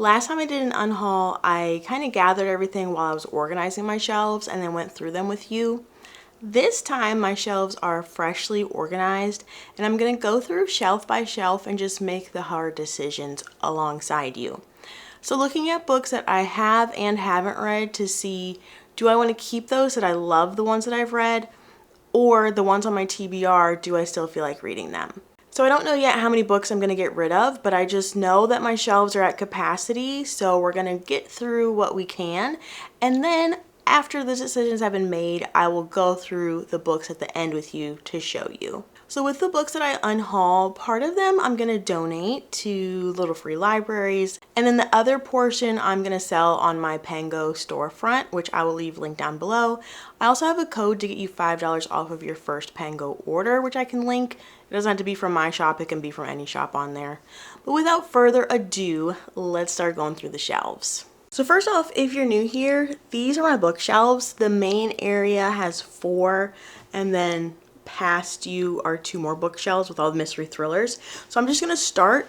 Last time I did an unhaul, I kind of gathered everything while I was organizing my shelves and then went through them with you. This time my shelves are freshly organized and I'm going to go through shelf by shelf and just make the hard decisions alongside you. So looking at books that I have and haven't read to see, do I want to keep those that I love the ones that I've read, or the ones on my TBR, do I still feel like reading them? So I don't know yet how many books I'm going to get rid of, but I just know that my shelves are at capacity, so we're going to get through what we can. And then after the decisions have been made, I will go through the books at the end with you to show you. So with the books that I unhaul, part of them I'm going to donate to little free libraries, and then the other portion I'm going to sell on my Pango storefront, which I will leave linked down below. I also have a code to get you $5 off of your first Pango order, which I can link. It doesn't have to be from my shop, it can be from any shop on there. But without further ado, let's start going through the shelves. So first off, if you're new here, these are my bookshelves. The main area has 4, and then past you are 2 more bookshelves with all the mystery thrillers. So I'm just gonna start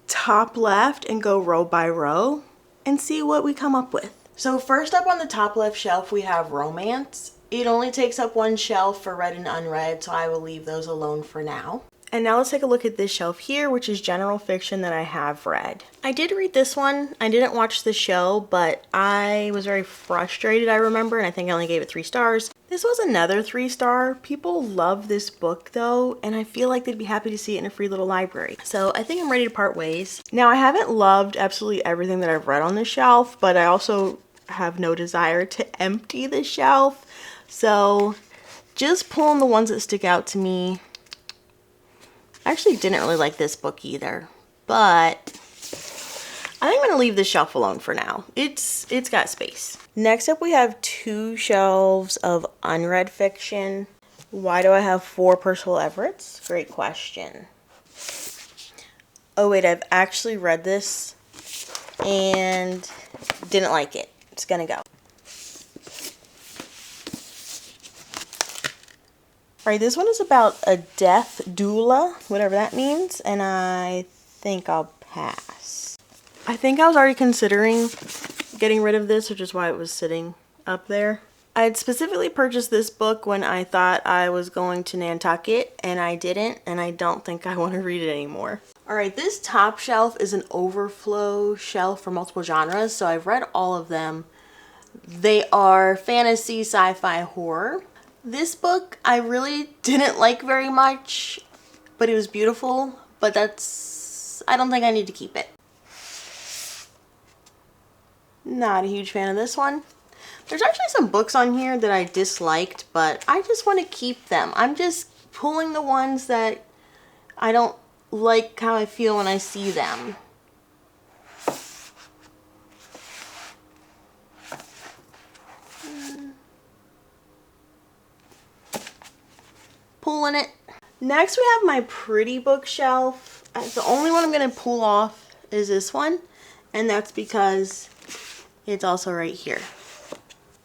top left and go row by row and see what we come up with. So first up on the top left shelf, we have romance. It only takes up 1 shelf for read and unread, so I will leave those alone for now. And now let's take a look at this shelf here, which is general fiction that I have read. I did read this one. I didn't watch the show, but I was very frustrated, I remember, and I think I only gave it 3 stars. This was another 3-star. People love this book though, and I feel like they'd be happy to see it in a free little library. So I think I'm ready to part ways. Now, I haven't loved absolutely everything that I've read on this shelf, but I also have no desire to empty the shelf. So just pulling the ones that stick out to me. I actually didn't really like this book either, but I think I'm going to leave this shelf alone for now. It's got space. Next up, we have 2 shelves of unread fiction. Why do I have 4 Percival Everetts? Great question. Oh wait, I've actually read this and didn't like it. It's gonna go. Alright, this one is about a death doula, whatever that means, and I think I'll pass. I think I was already considering getting rid of this, which is why it was sitting up there. I had specifically purchased this book when I thought I was going to Nantucket, and I didn't, and I don't think I want to read it anymore. Alright, this top shelf is an overflow shelf for multiple genres, so I've read all of them. They are fantasy, sci-fi, horror. This book I really didn't like very much, but it was beautiful, but I don't think I need to keep it. Not a huge fan of this one. There's actually some books on here that I disliked, but I just want to keep them. I'm just pulling the ones that I don't like how I feel when I see them. Pulling it. Next we have my pretty bookshelf. The only one I'm going to pull off is this one, and that's because it's also right here.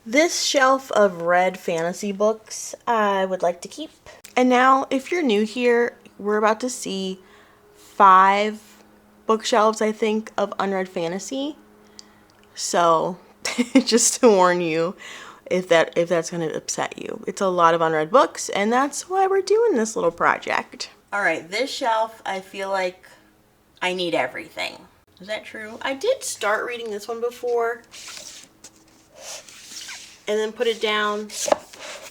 This shelf of read fantasy books I would like to keep. And now, if you're new here, we're about to see 5 bookshelves, I think, of unread fantasy. So, just to warn you, if that's going to upset you. It's a lot of unread books, and that's why we're doing this little project. Alright, this shelf, I feel like I need everything. Is that true? I did start reading this one before, and then put it down,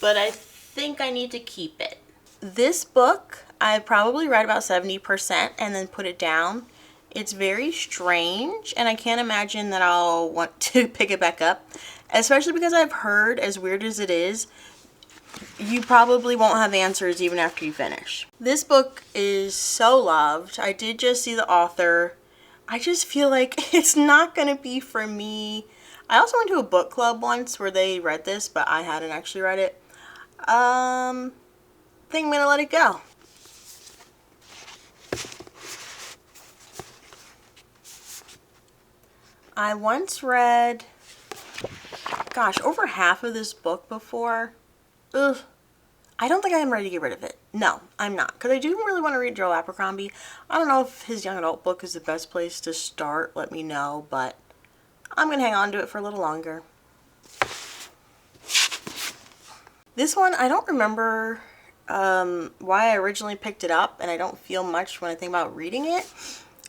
but I think I need to keep it. This book, I probably read about 70% and then put it down. It's very strange, and I can't imagine that I'll want to pick it back up, especially because I've heard, as weird as it is, you probably won't have answers even after you finish. This book is so loved. I did just see the author. I just feel like it's not going to be for me. I also went to a book club once where they read this, but I hadn't actually read it. I think I'm going to let it go. I once read, gosh, over half of this book before. Ugh. I don't think I'm ready to get rid of it. No, I'm not. Because I do really want to read Joe Abercrombie. I don't know if his young adult book is the best place to start. Let me know. But I'm going to hang on to it for a little longer. This one, I don't remember why I originally picked it up. And I don't feel much when I think about reading it.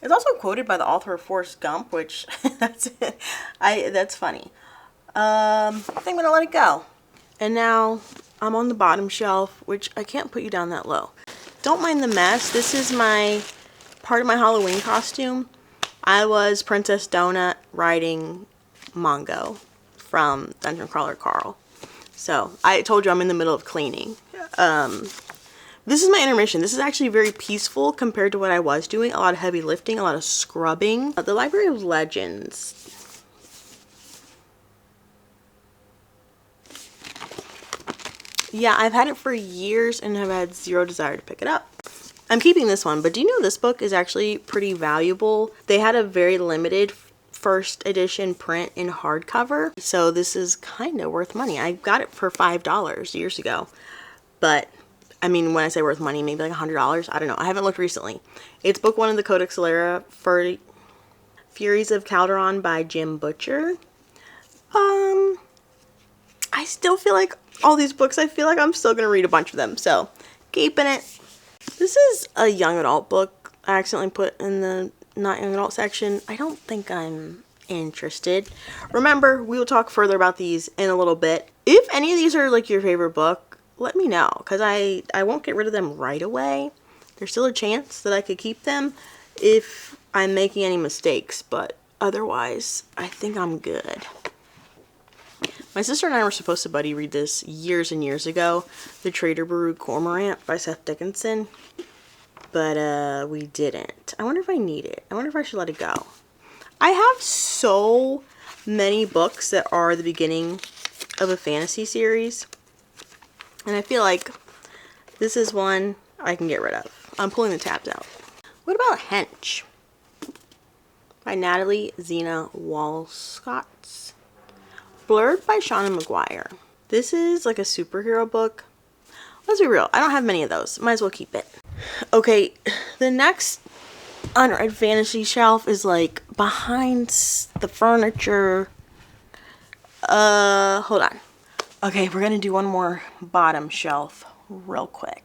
It's also quoted by the author of Forrest Gump, which that's funny. I think I'm going to let it go. And now I'm on the bottom shelf, which I can't put you down that low. Don't mind the mess. This is my part of my Halloween costume. I was Princess Donut riding Mongo from Dungeon Crawler Carl. So I told you I'm in the middle of cleaning. This is my intermission. This is actually very peaceful compared to what I was doing. A lot of heavy lifting, a lot of scrubbing. The Library of Legends. Yeah, I've had it for years and have had zero desire to pick it up. I'm keeping this one, but do you know this book is actually pretty valuable? They had a very limited first edition print in hardcover, so this is kind of worth money. I got it for $5 years ago, but I mean, when I say worth money, maybe like $100. I don't know. I haven't looked recently. It's book 1 of the Codex Alera for Furies of Calderon by Jim Butcher. I still feel like all these books, I feel like I'm still going to read a bunch of them, so keeping it. This is a young adult book I accidentally put in the not young adult section. I don't think I'm interested. Remember, we will talk further about these in a little bit. If any of these are like your favorite book, let me know, because I won't get rid of them right away. There's still a chance that I could keep them if I'm making any mistakes, but otherwise, I think I'm good. My sister and I were supposed to buddy read this years and years ago, The Trader Baru Cormorant by Seth Dickinson, but we didn't. I wonder if I need it. I wonder if I should let it go. I have so many books that are the beginning of a fantasy series, and I feel like this is one I can get rid of. I'm pulling the tabs out. What about Hench by Natalie Zena Walscott? Blurred by Shauna McGuire. This is like a superhero book. Let's be real, I don't have many of those. Might as well keep it. Okay, the next unread fantasy shelf is like behind the furniture. Hold on. Okay, we're gonna do one more bottom shelf real quick.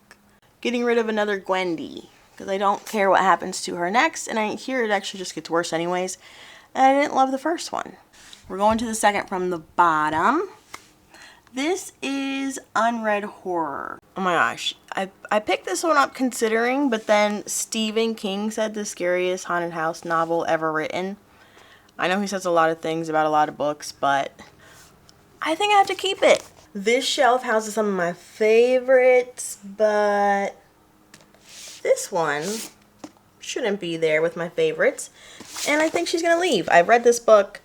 Getting rid of another Gwendy, because I don't care what happens to her next, and I hear it actually just gets worse anyways. And I didn't love the first one. We're going to the second from the bottom. This is Unread Horror. Oh my gosh. I picked this one up considering, but then Stephen King said the scariest haunted house novel ever written. I know he says a lot of things about a lot of books, but I think I have to keep it. This shelf houses some of my favorites, but this one shouldn't be there with my favorites. And I think she's gonna leave. I've read this book.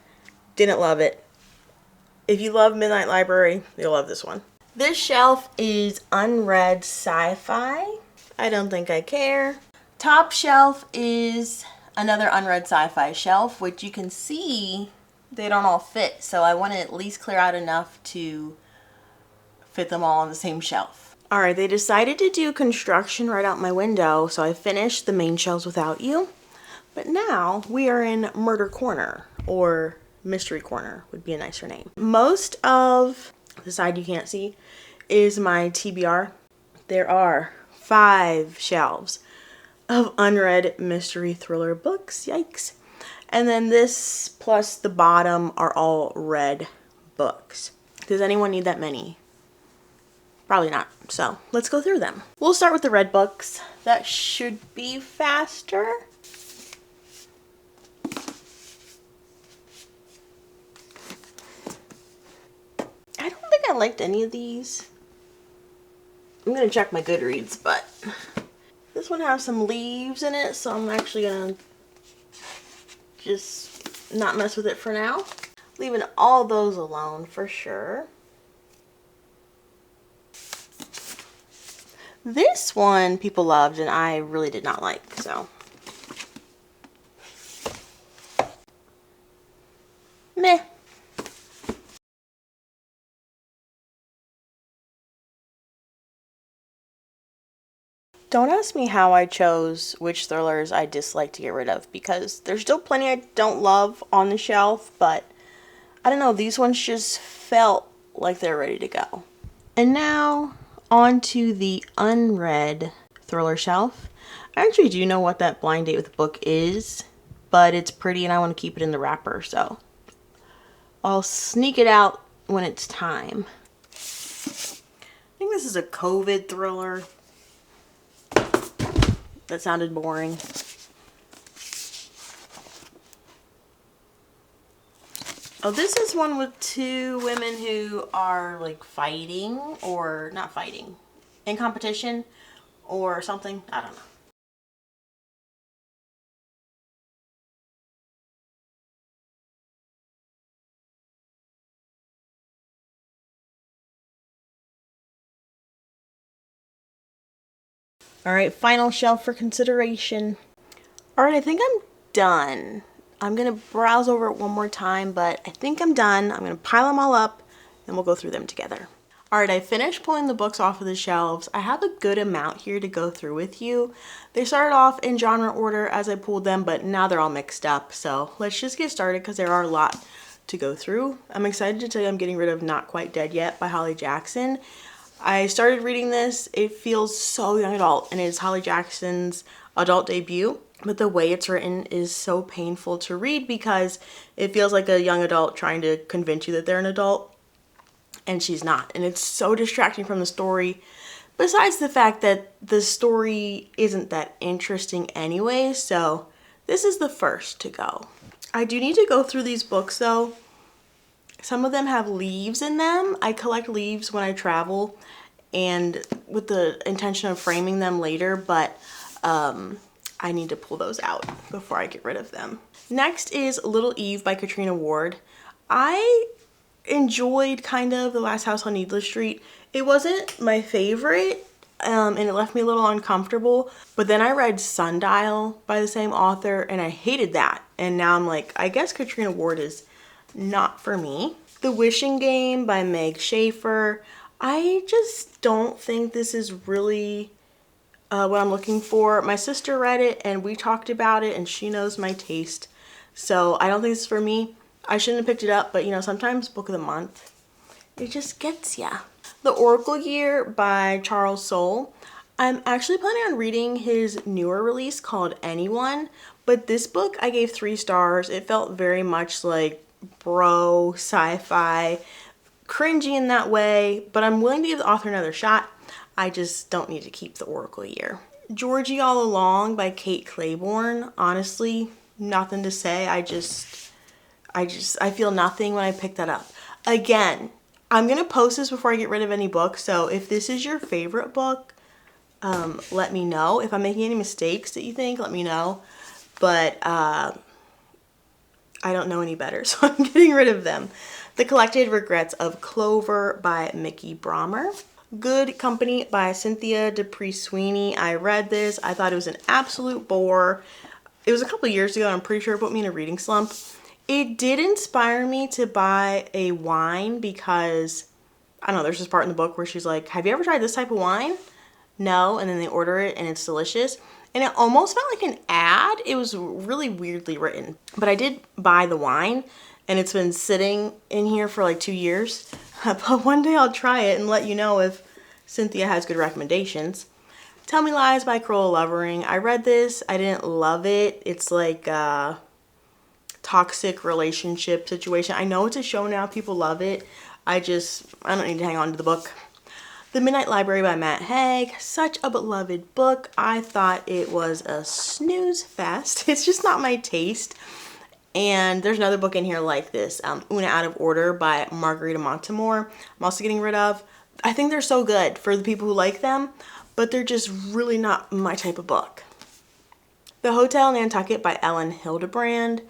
Didn't love it. If you love Midnight Library, you'll love this one. This shelf is unread sci-fi. I don't think I care. Top shelf is another unread sci-fi shelf, which you can see they don't all fit. So I want to at least clear out enough to fit them all on the same shelf. Alright, they decided to do construction right out my window, so I finished the main shelves without you. But now we are in Murder Corner, or Mystery Corner would be a nicer name. Most of the side you can't see is my TBR. There are 5 shelves of unread mystery thriller books. Yikes. And then this plus the bottom are all read books. Does anyone need that many? Probably not. So let's go through them. We'll start with the read books. That should be faster. I liked any of these. I'm gonna check my Goodreads, but this one has some leaves in it, so I'm actually gonna just not mess with it for now. Leaving all those alone for sure. This one people loved and I really did not like, so meh. Don't ask me how I chose which thrillers I dislike to get rid of, because there's still plenty I don't love on the shelf, but I don't know, these ones just felt like they're ready to go. And now, on to the unread thriller shelf. I actually do know what that blind date with the book is, but it's pretty and I want to keep it in the wrapper, so I'll sneak it out when it's time. I think this is a COVID thriller. That sounded boring. Oh, this is one with two women who are like fighting, or not fighting, in competition or something. I don't know. All right, final shelf for consideration. All right, I think I'm done. I'm gonna browse over it one more time, but I think I'm done. I'm gonna pile them all up and we'll go through them together. All right, I finished pulling the books off of the shelves. I have a good amount here to go through with you. They started off in genre order as I pulled them, but now they're all mixed up. So let's just get started because there are a lot to go through. I'm excited to tell you I'm getting rid of Not Quite Dead Yet by Holly Jackson. I started reading this. It feels so young adult, and it is Holly Jackson's adult debut. But the way it's written is so painful to read because it feels like a young adult trying to convince you that they're an adult, and she's not. And it's so distracting from the story, besides the fact that the story isn't that interesting anyway, so this is the first to go. I do need to go through these books though. Some of them have leaves in them. I collect leaves when I travel and with the intention of framing them later, but I need to pull those out before I get rid of them. Next is Little Eve by Katrina Ward. I enjoyed kind of The Last House on Needless Street. It wasn't my favorite, and it left me a little uncomfortable, but then I read Sundial by the same author and I hated that, and now I'm like, I guess Katrina Ward is not for me. The Wishing Game by Meg Schaefer. I just don't think this is really what I'm looking for. My sister read it and we talked about it and she knows my taste, so I don't think this is for me. I shouldn't have picked it up, but you know, sometimes book of the month, it just gets ya. The Oracle Year by Charles Soule. I'm actually planning on reading his newer release called Anyone, but this book I gave 3 stars. It felt very much like bro sci-fi, cringy in that way, but I'm willing to give the author another shot. I just don't need to keep the Oracle Year. Georgie All Along by Kate Claiborne. Honestly, nothing to say. I feel nothing when I pick that up. Again, I'm gonna post this before I get rid of any book, so if this is your favorite book, let me know. If I'm making any mistakes that you think, let me know. But I don't know any better, so I'm getting rid of them. The Collected Regrets of Clover by Mickey Brommer. Good Company by Cynthia Dupree Sweeney. I read this. I thought it was an absolute bore. It was a couple years ago, and I'm pretty sure it put me in a reading slump. It did inspire me to buy a wine because, I don't know, there's this part in the book where she's like, have you ever tried this type of wine? No, and then they order it and it's delicious. And it almost felt like an ad. It was really weirdly written. But I did buy the wine and it's been sitting in here for like 2 years. But one day I'll try it and let you know if Cynthia has good recommendations. Tell Me Lies by Cruella Lovering. I read this. I didn't love it. It's like a toxic relationship situation. I know it's a show now. People love it. I don't need to hang on to the book. The Midnight Library by Matt Haig. Such a beloved book. I thought it was a snooze fest. It's just not my taste. And there's another book in here like this, Una Out of Order by Margarita Montemore. I'm also getting rid of. I think they're so good for the people who like them, but they're just really not my type of book. The Hotel Nantucket by Ellen Hildebrand.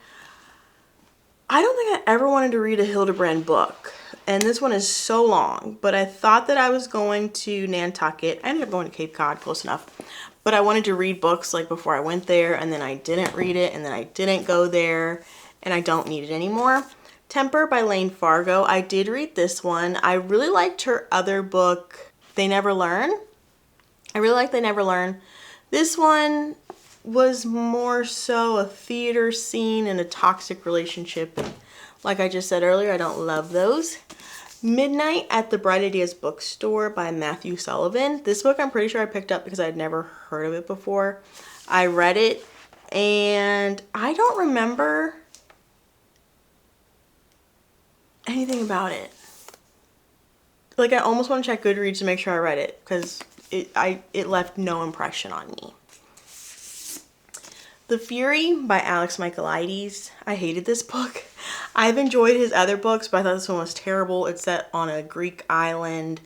I don't think I ever wanted to read a Hildebrand book, and this one is so long, but I thought that I was going to Nantucket. I ended up going to Cape Cod, close enough, but I wanted to read books like before I went there, and then I didn't read it, and then I didn't go there, and I don't need it anymore. Temper by Lane Fargo. I did read this one. I really liked her other book, They Never Learn. I really like They Never Learn. This one was more so a theater scene and a toxic relationship. Like I just said earlier, I don't love those. Midnight at the Bright Ideas Bookstore by Matthew Sullivan. This book I'm pretty sure I picked up because I'd never heard of it before. I read it and I don't remember anything about it. Like, I almost want to check Goodreads to make sure I read it because it left no impression on me. The Fury by Alex Michaelides. I hated this book. I've enjoyed his other books, but I thought this one was terrible. It's set on a Greek island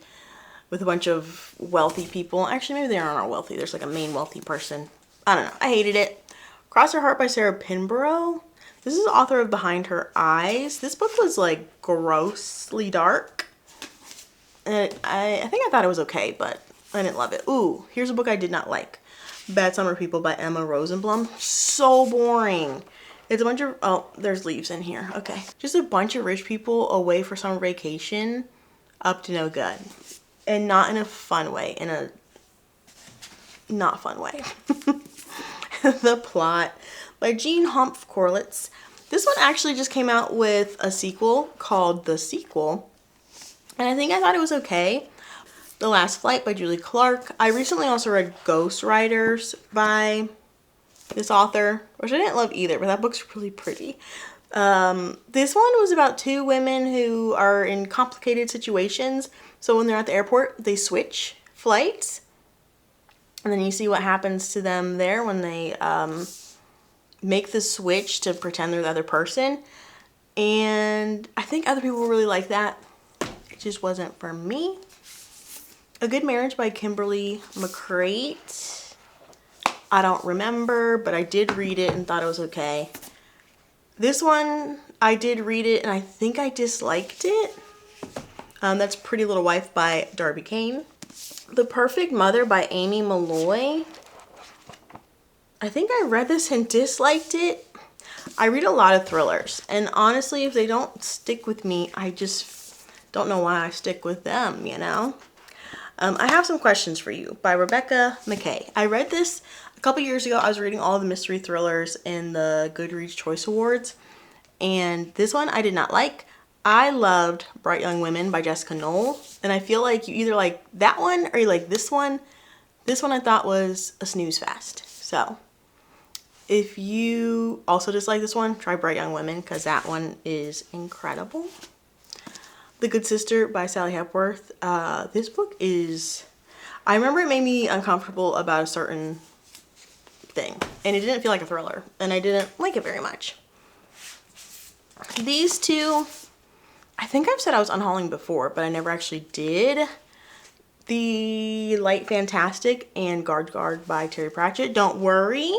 with a bunch of wealthy people. Actually, maybe they aren't all wealthy. There's like a main wealthy person. I don't know. I hated it. Cross Her Heart by Sarah Pinborough. This is the author of Behind Her Eyes. This book was like grossly dark. And I think I thought it was okay, but I didn't love it. Ooh, here's a book I did not like. Bad Summer People by Emma Rosenblum. So boring. It's a bunch of, oh, there's leaves in here. Okay. Just a bunch of rich people away for summer vacation, up to no good. And not in a fun way, in a not fun way. The Plot by Jean Humph Corlitz. This one actually just came out with a sequel called The Sequel. And I think I thought it was okay. The Last Flight by Julie Clark. I recently also read Ghost Riders by this author, which I didn't love either, but that book's really pretty. This one was about two women who are in complicated situations. So when they're at the airport, they switch flights. And then you see what happens to them there when they make the switch to pretend they're the other person. And I think other people really like that. It just wasn't for me. A Good Marriage by Kimberly McCreight. I don't remember, but I did read it and thought it was okay. This one, I did read it and I think I disliked it. That's Pretty Little Wife by Darby Kane. The Perfect Mother by Amy Malloy. I think I read this and disliked it. I read a lot of thrillers, and honestly, if they don't stick with me, I just don't know why I stick with them, you know? I Have Some Questions for You by Rebecca McKay. I read this a couple years ago. I was reading all the mystery thrillers in the Goodreads Choice Awards, and this one I did not like. I loved Bright Young Women by Jessica Knoll, and I feel like you either like that one or you like this one. This one I thought was a snooze fest. So if you also dislike this one, try Bright Young Women because that one is incredible. The Good Sister by Sally Hepworth. This book is, I remember it made me uncomfortable about a certain thing, and it didn't feel like a thriller, and I didn't like it very much. These two, I think I've said I was unhauling before, but I never actually did. The Light Fantastic and Guard by Terry Pratchett. Don't worry,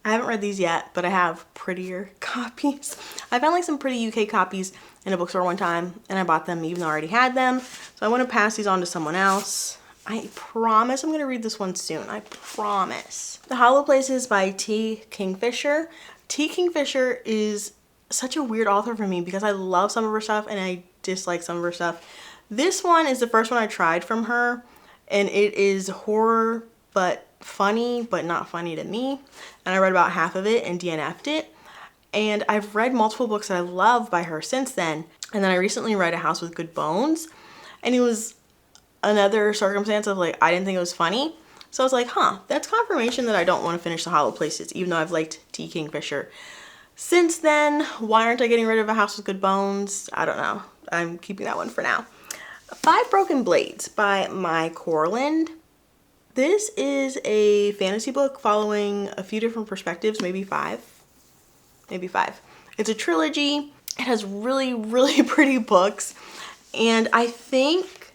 I haven't read these yet, but I have prettier copies. I found like some pretty UK copies in a bookstore one time, and I bought them even though I already had them. So I want to pass these on to someone else. I promise I'm going to read this one soon. I promise. The Hollow Places by T. Kingfisher. T. Kingfisher is such a weird author for me because I love some of her stuff and I dislike some of her stuff. This one is the first one I tried from her, and it is horror but funny, but not funny to me. And I read about half of it and DNF'd it. And I've read multiple books that I love by her since then. And then I recently read A House with Good Bones, and it was another circumstance of like, I didn't think it was funny. So I was like, huh, that's confirmation that I don't want to finish The Hollow Places, even though I've liked T. Kingfisher since then. Why aren't I getting rid of A House with Good Bones? I don't know. I'm keeping that one for now. Five Broken Blades by Mai Corland. This is a fantasy book following a few different perspectives, maybe five. It's a trilogy. It has really, really pretty books. And I think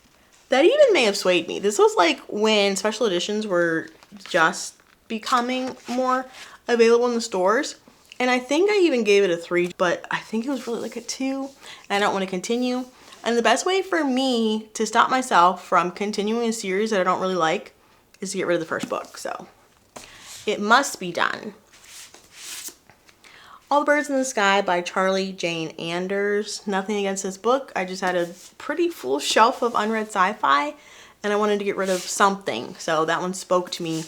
that even may have swayed me. This was like when special editions were just becoming more available in the stores. And I think I even gave it a 3, but I think it was really like a 2. And I don't want to continue. And the best way for me to stop myself from continuing a series that I don't really like is to get rid of the first book. So it must be done. All the Birds in the Sky by Charlie Jane Anders. Nothing against this book. I just had a pretty full shelf of unread sci-fi, and and I wanted to get rid of something, so that one spoke to me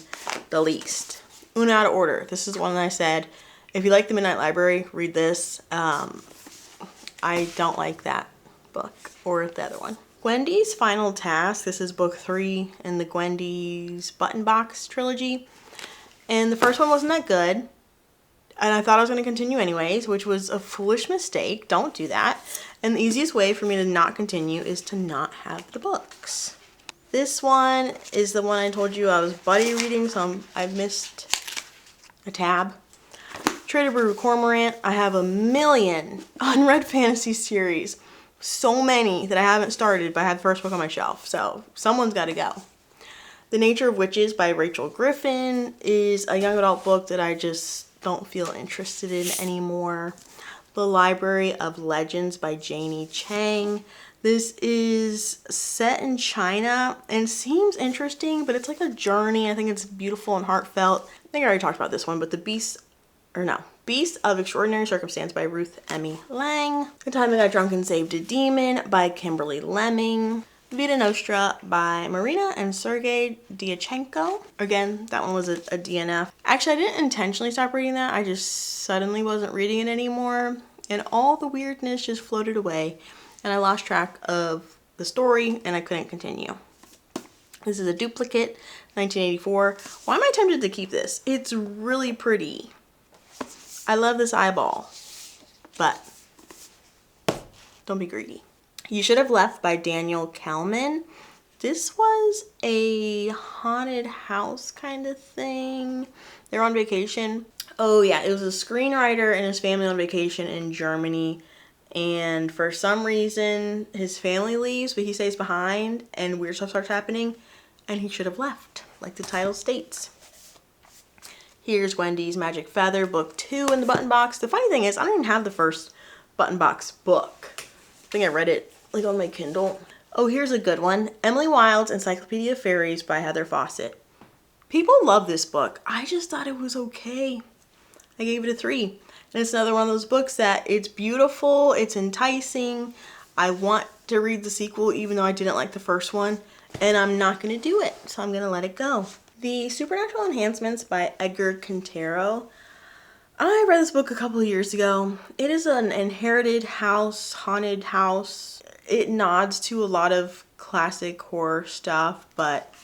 the least. Una Out of Order. This is one that I said, if you like The Midnight Library, read this. I don't like that book or the other one. Gwendy's Final Task. This is book 3 in the Gwendy's Button Box trilogy. And the first one wasn't that good. And I thought I was going to continue anyways, which was a foolish mistake. Don't do that. And the easiest way for me to not continue is to not have the books. This one is the one I told you I was buddy reading, so I've missed a tab. Trader Brew Cormorant. I have a million unread fantasy series. So many that I haven't started, but I have the first book on my shelf. So someone's got to go. The Nature of Witches by Rachel Griffin is a young adult book that I just don't feel interested in anymore. The Library of Legends by Janie Chang. This is set in China and seems interesting, but it's like a journey. I think it's beautiful and heartfelt. I think I already talked about this one, but Beasts of Extraordinary Circumstance by Ruth Emmy Lang. The Time I Got Drunk and Saved a Demon by Kimberly Lemming. Vita Nostra by Marina and Sergei Dyachenko. Again, that one was a DNF. Actually, I didn't intentionally stop reading that. I just suddenly wasn't reading it anymore. And all the weirdness just floated away. And I lost track of the story and I couldn't continue. This is a duplicate, 1984. Why am I tempted to keep this? It's really pretty. I love this eyeball, but don't be greedy. You Should Have Left by Daniel Kalman. This was a haunted house kind of thing. They're on vacation. Oh yeah, it was a screenwriter and his family on vacation in Germany. And for some reason, his family leaves, but he stays behind and weird stuff starts happening. And he should have left, like the title states. Here's Gwendy's Magic Feather, book 2 in the button box. The funny thing is, I don't even have the first button box book. I think I read it like on my Kindle. Oh, here's a good one. Emily Wilde's Encyclopedia of Fairies by Heather Fawcett. People love this book. I just thought it was okay. I gave it a 3. And it's another one of those books that it's beautiful, it's enticing. I want to read the sequel even though I didn't like the first one. And I'm not going to do it, so I'm going to let it go. The Supernatural Enhancements by Edgar Quintero. I read this book a couple of years ago. It is an inherited house, haunted house. It nods to a lot of classic horror stuff, but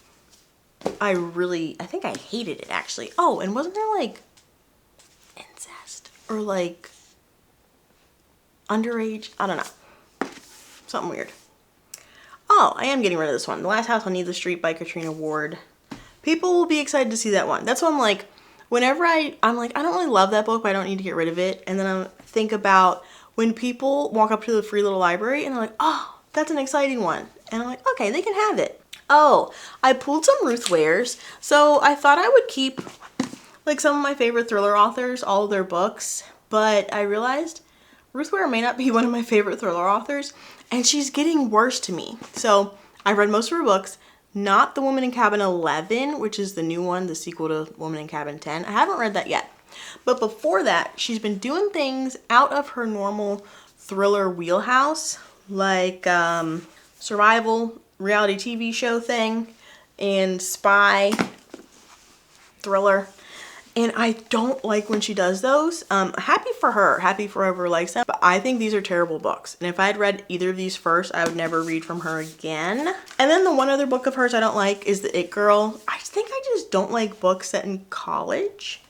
I think I hated it actually. Oh, and wasn't there like incest or like underage? I don't know. Something weird. Oh, I am getting rid of this one. The Last House on Needless Street by Katrina Ward. People will be excited to see that one. That's what I'm like, whenever I'm like, I don't really love that book, but I don't need to get rid of it. And then I think about when people walk up to the Free Little Library and they're like, oh, that's an exciting one. And I'm like, okay, they can have it. Oh, I pulled some Ruth Wares. So I thought I would keep like some of my favorite thriller authors, all of their books. But I realized Ruth Ware may not be one of my favorite thriller authors. And she's getting worse to me. So I read most of her books. Not The Woman in Cabin 11, which is the new one, the sequel to Woman in Cabin 10. I haven't read that yet. But before that, she's been doing things out of her normal thriller wheelhouse, like survival, reality TV show thing, and spy thriller. And I don't like when she does those. Happy for her, happy for whoever likes them. But I think these are terrible books. And if I had read either of these first, I would never read from her again. And then the one other book of hers I don't like is The It Girl. I think I just don't like books set in college,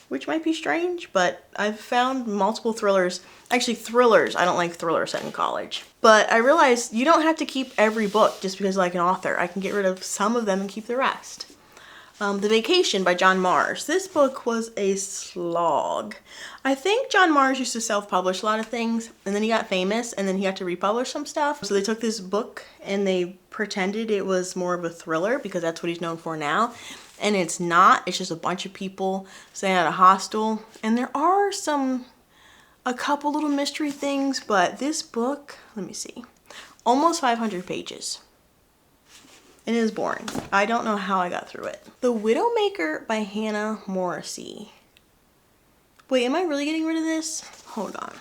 which might be strange, but I've found multiple thrillers. Actually, thrillers. I don't like thrillers set in college. But I realized you don't have to keep every book just because I like an author. I can get rid of some of them and keep the rest. The Vacation by John Mars. This book was a slog. I think John Mars used to self-publish a lot of things, and then he got famous, and then he had to republish some stuff. So they took this book and they pretended it was more of a thriller because that's what he's known for now. And it's not. It's just a bunch of people staying at a hostel. And there are a couple little mystery things, but this book, let me see, almost 500 pages. It is boring. I don't know how I got through it. The Widowmaker by Hannah Morrissey. Wait, am I really getting rid of this? Hold on.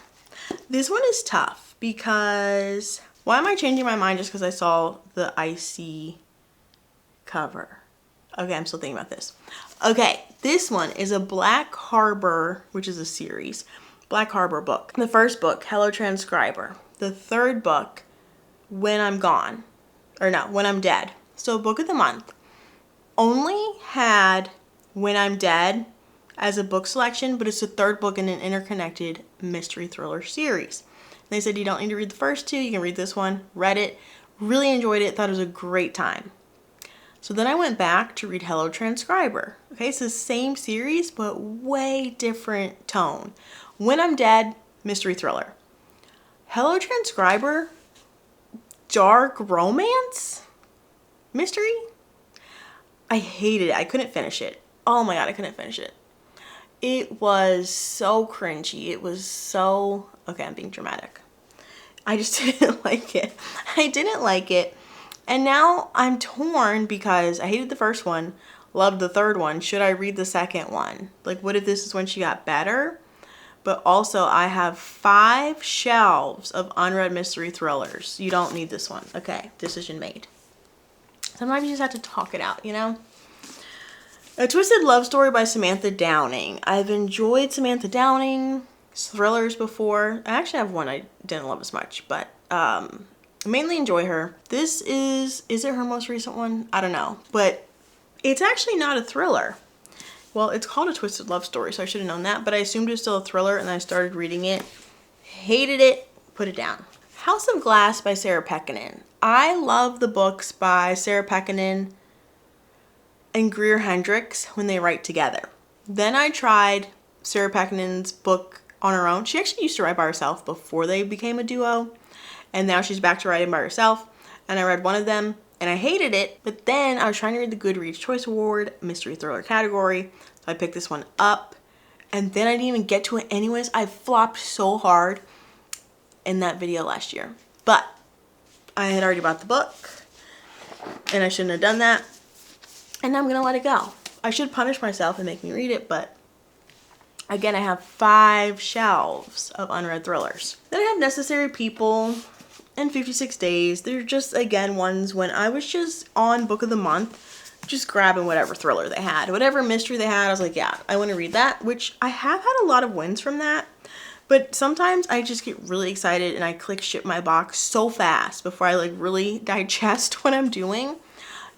This one is tough because why am I changing my mind just because I saw the icy cover. Okay, I'm still thinking about this. Okay, this one is a Black Harbor, which is a series, Black Harbor book. The first book, Hello Transcriber. The third book, When I'm Gone. Or no, When I'm Dead. So book of the month. Only had When I'm Dead as a book selection, but it's the third book in an interconnected mystery thriller series. And they said you don't need to read the first two, you can read this one. Read it, really enjoyed it, thought it was a great time. So then I went back to read Hello Transcriber. Okay, it's the same series, but way different tone. When I'm Dead, mystery thriller. Hello Transcriber, dark romance? Mystery? I hated it. I couldn't finish it. Oh my god, I couldn't finish it. It was so cringy. It was so... Okay, I'm being dramatic. I just didn't like it. I didn't like it. And now I'm torn because I hated the first one, loved the third one. Should I read the second one? Like, what if this is when she got better? But also, I have 5 shelves of unread mystery thrillers. You don't need this one. Okay, decision made. Sometimes you just have to talk it out, you know? A Twisted Love Story by Samantha Downing. I've enjoyed Samantha Downing's thrillers before. I actually have one I didn't love as much, but mainly enjoy her. This is it her most recent one? I don't know, but it's actually not a thriller. Well, it's called A Twisted Love Story, so I should have known that, but I assumed it was still a thriller, and I started reading it. Hated it, put it down. House of Glass by Sarah Pekkanen. I love the books by Sarah Pekkanen and Greer Hendricks when they write together. Then I tried Sarah Pekkanen's book on her own. She actually used to write by herself before they became a duo, and now she's back to writing by herself, and I read one of them and I hated it, but then I was trying to read the Goodreads Choice Award mystery thriller category, so I picked this one up, and then I didn't even get to it anyways. I flopped so hard in that video last year, but I had already bought the book and I shouldn't have done that, and I'm gonna let it go. I should punish myself and make me read it, but again, I have 5 shelves of unread thrillers. Then I have Necessary People and 56 Days. They're just, again, ones when I was just on book of the month, just grabbing whatever thriller they had. Whatever mystery they had, I was like, yeah, I want to read that, which I have had a lot of wins from that. But sometimes I just get really excited and I click ship my box so fast before I like really digest what I'm doing.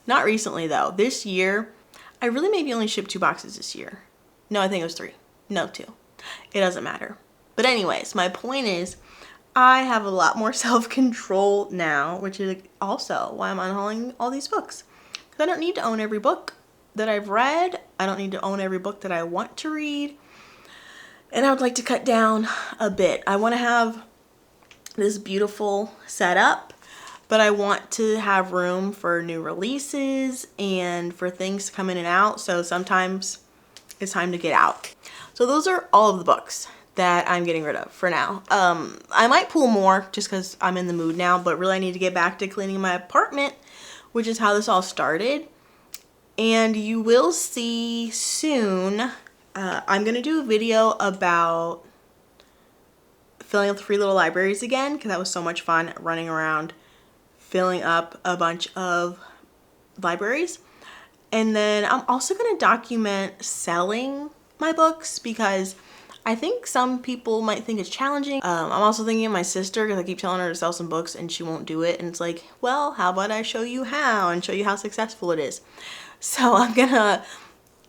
Not recently though. This year, I really maybe only shipped 2 boxes this year. No, I think it was 3. No, 2. It doesn't matter. But anyways, my point is I have a lot more self-control now, which is also why I'm unhauling all these books. Because I don't need to own every book that I've read. I don't need to own every book that I want to read. And I would like to cut down a bit. I want to have this beautiful setup, but I want to have room for new releases and for things to come in and out. So sometimes it's time to get out. So those are all of the books that I'm getting rid of for now. I might pull more just because I'm in the mood now, but really I need to get back to cleaning my apartment, which is how this all started. And you will see soon, I'm going to do a video about filling up the free little libraries again, because that was so much fun running around filling up a bunch of libraries. And then I'm also going to document selling my books, because I think some people might think it's challenging. I'm also thinking of my sister, because I keep telling her to sell some books and she won't do it. And it's like, well, how about I show you how and show you how successful it is. So I'm going to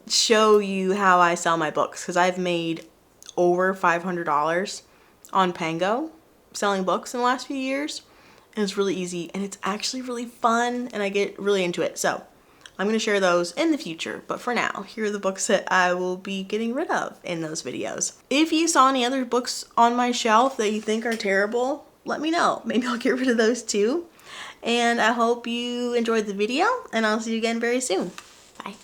show you how I sell my books, because I've made over $500 on Pango selling books in the last few years. And it's really easy and it's actually really fun and I get really into it. So I'm going to share those in the future, but for now, here are the books that I will be getting rid of in those videos. If you saw any other books on my shelf that you think are terrible, let me know. Maybe I'll get rid of those too. And I hope you enjoyed the video, and I'll see you again very soon. Bye.